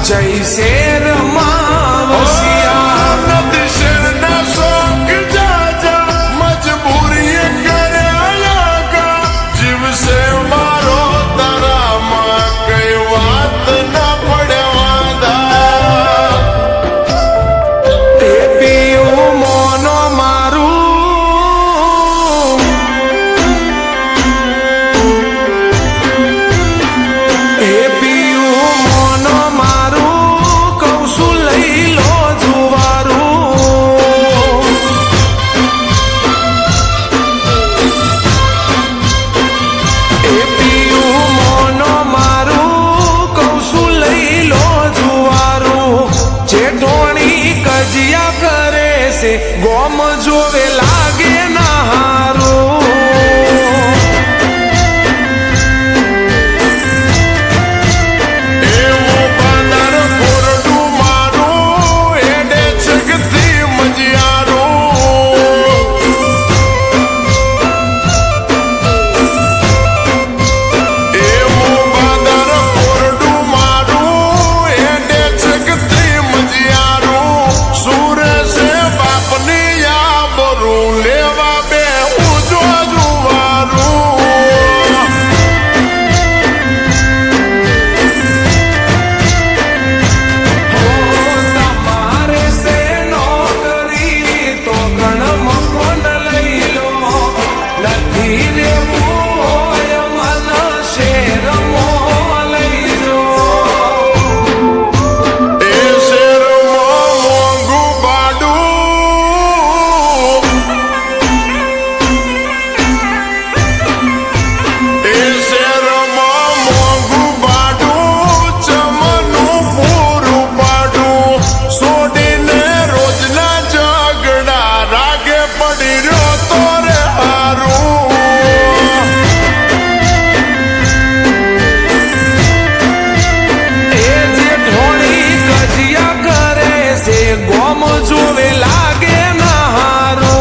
જય શેર માવસિયા નથી શેરના શોખ જાજા મજબૂરી કર્યા જીવશે મારો તારામાં કઈ વાત ના પડ્યા તે પીયું મોનો મારું એ પીયું મોનો ગોમ જોવે લાગે ના હારું એવું બાંદર કોરડું મારું એડે છગતી મજિયારું એવું બાંદર કોરડું મારું એડે છગતી મજિયારું સુરસે લેવા બે ઉજો જુવારું તમારે સે નોકરી તો ગણમ કોણ લઈ લો નથી રેવું હોય મન શેર મો લઈ લો એ શેરમાં મોંઘું બાડું એ શેરમાં મોંઘું બાડું ચમનું પૂરું પાડું છોડીને રોજના ઝઘડા રાગે પડી રહ્યો તો રે હારું એ જે ઢોળી કજિયા કરે છે ગોમ જોવે લાગે ના હારું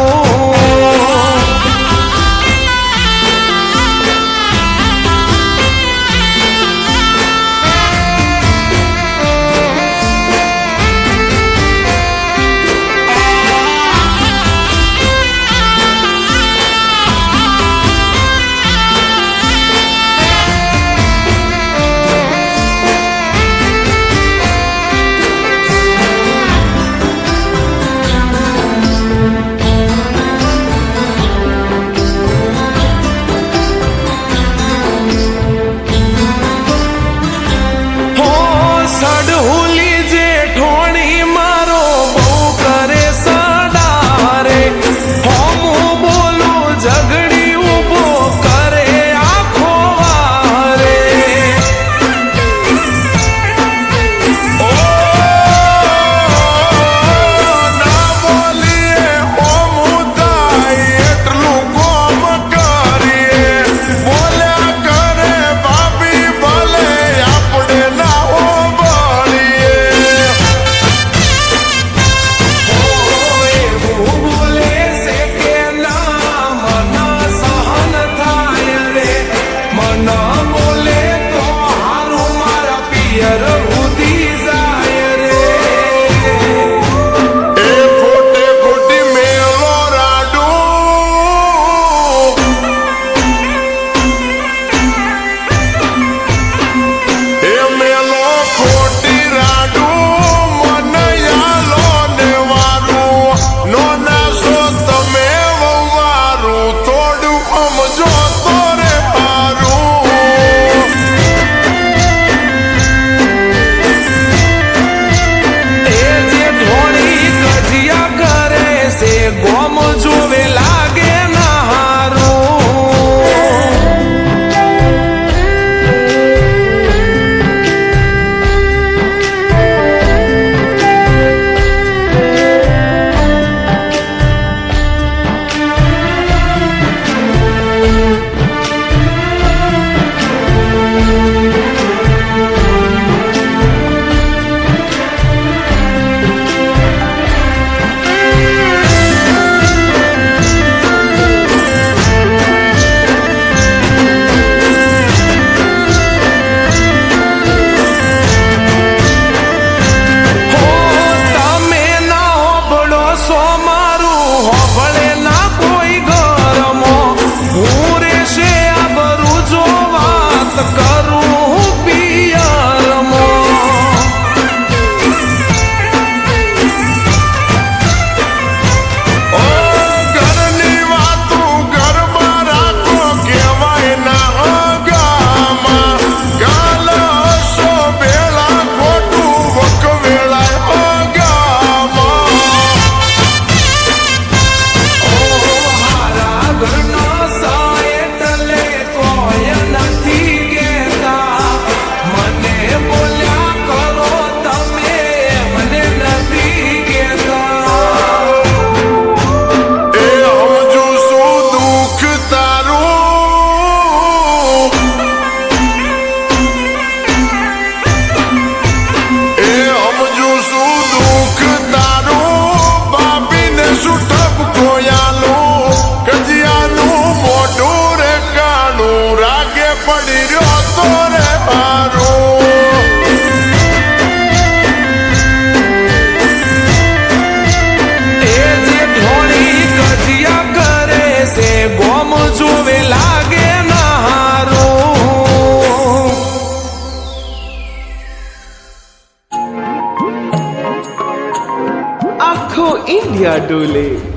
કાઠિયા ડોલે